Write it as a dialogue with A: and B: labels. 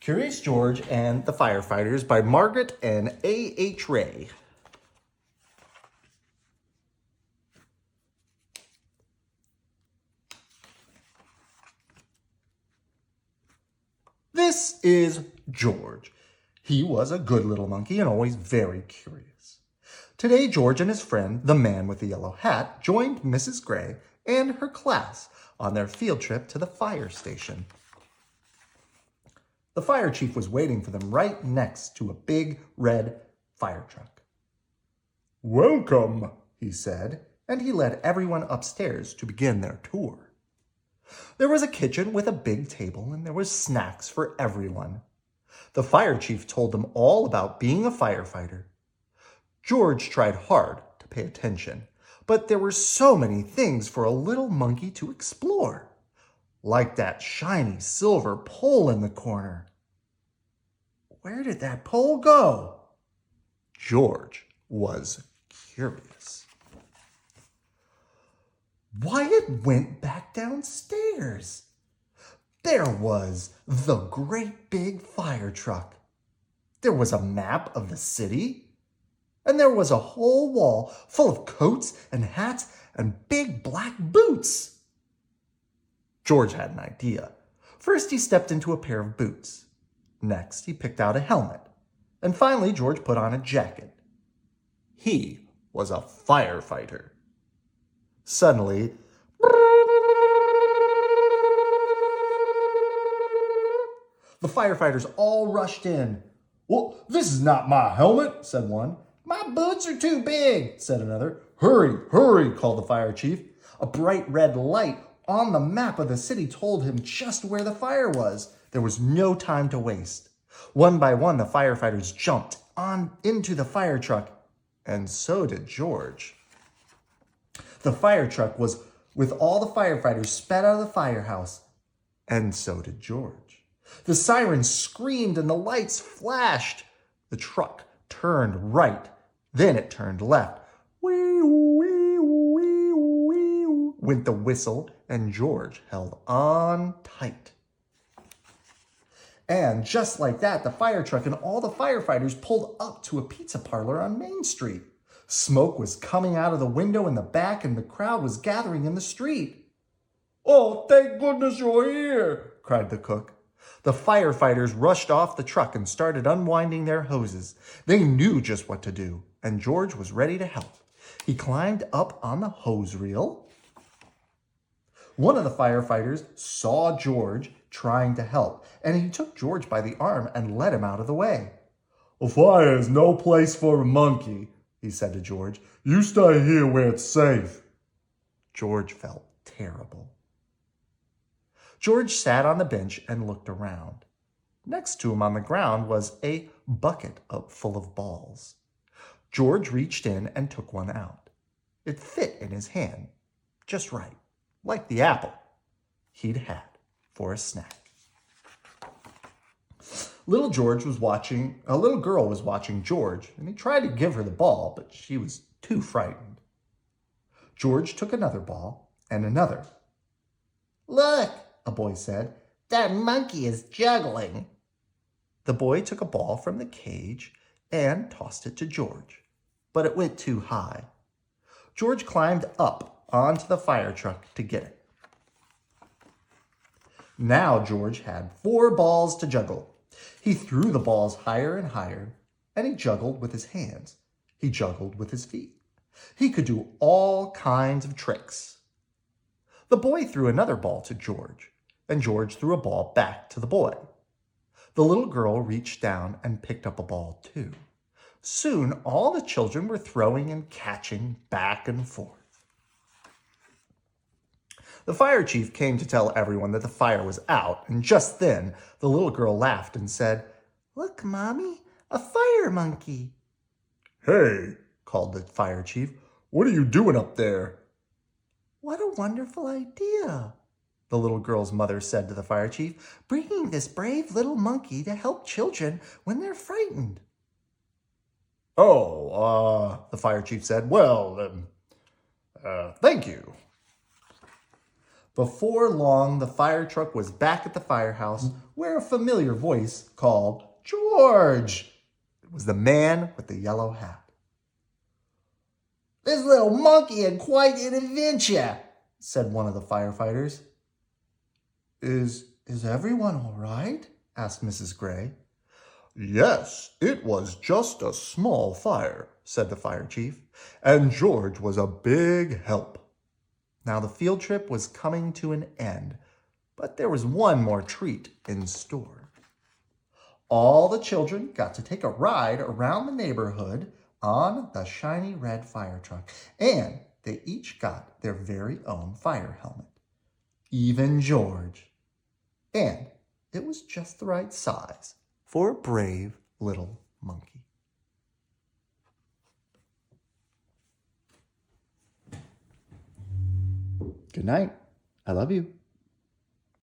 A: Curious George and the Firefighters by Margret and A.H. Ray. This is George. He was a good little monkey and always very curious. Today, George and his friend, the man with the yellow hat, joined Mrs. Gray and her class on their field trip to the fire station. The fire chief was waiting for them right next to a big red fire truck. "Welcome," he said, and he led everyone upstairs to begin their tour. There was a kitchen with a big table, and there was snacks for everyone. The fire chief told them all about being a firefighter. George tried hard to pay attention, but there were so many things for a little monkey to explore, like that shiny silver pole in the corner. Where did that pole go? George was curious. Why, it went back downstairs. There was the great big fire truck. There was a map of the city, and there was a whole wall full of coats and hats and big black boots. George had an idea. First, he stepped into a pair of boots. Next, he picked out a helmet. And finally, George put on a jacket. He was a firefighter. Suddenly, the firefighters all rushed in. "Well, this is not my helmet," said one. "My boots are too big," said another. "Hurry, hurry," called the fire chief. A bright red light on the map of the city told him just where the fire was. There was no time to waste. One by one, the firefighters jumped on into the fire truck, and so did George. The fire truck was with all the firefighters sped out of the firehouse, and so did George. The sirens screamed and the lights flashed. The truck turned right, then it turned left. Wee, wee, wee, wee, went the whistle, and George held on tight. And just like that, the fire truck and all the firefighters pulled up to a pizza parlor on Main Street. Smoke was coming out of the window in the back, and the crowd was gathering in the street. "Oh, thank goodness you're here," cried the cook. The firefighters rushed off the truck and started unwinding their hoses. They knew just what to do, and George was ready to help. He climbed up on the hose reel. One of the firefighters saw George trying to help, and he took George by the arm and led him out of the way. "A fire is no place for a monkey," he said to George. "You stay here where it's safe." George felt terrible. George sat on the bench and looked around. Next to him on the ground was a bucket full of balls. George reached in and took one out. It fit in his hand, just right, like the apple he'd had for a snack. A little girl was watching George, and he tried to give her the ball, but she was too frightened. George took another ball and another. "Look," a boy said, "that monkey is juggling." The boy took a ball from the cage and tossed it to George, but it went too high. George climbed up onto the fire truck to get it. Now George had 4 balls to juggle. He threw the balls higher and higher, and he juggled with his hands. He juggled with his feet. He could do all kinds of tricks. The boy threw another ball to George, and George threw a ball back to the boy. The little girl reached down and picked up a ball too. Soon all the children were throwing and catching back and forth. The fire chief came to tell everyone that the fire was out, and just then the little girl laughed and said, "Look, Mommy, a fire monkey." "Hey," called the fire chief, "what are you doing up there?" "What a wonderful idea," the little girl's mother said to the fire chief, "bringing this brave little monkey to help children when they're frightened." The fire chief said, "Well, thank you." Before long, the fire truck was back at the firehouse where a familiar voice called, "George!" It was the man with the yellow hat. "This little monkey had quite an adventure," said one of the firefighters. Is everyone all right?" asked Mrs. Gray. "Yes, it was just a small fire," said the fire chief, "and George was a big help." Now the field trip was coming to an end, but there was one more treat in store. All the children got to take a ride around the neighborhood on the shiny red fire truck, and they each got their very own fire helmet. Even George. And it was just the right size for a brave little monkey. Good night. I love you.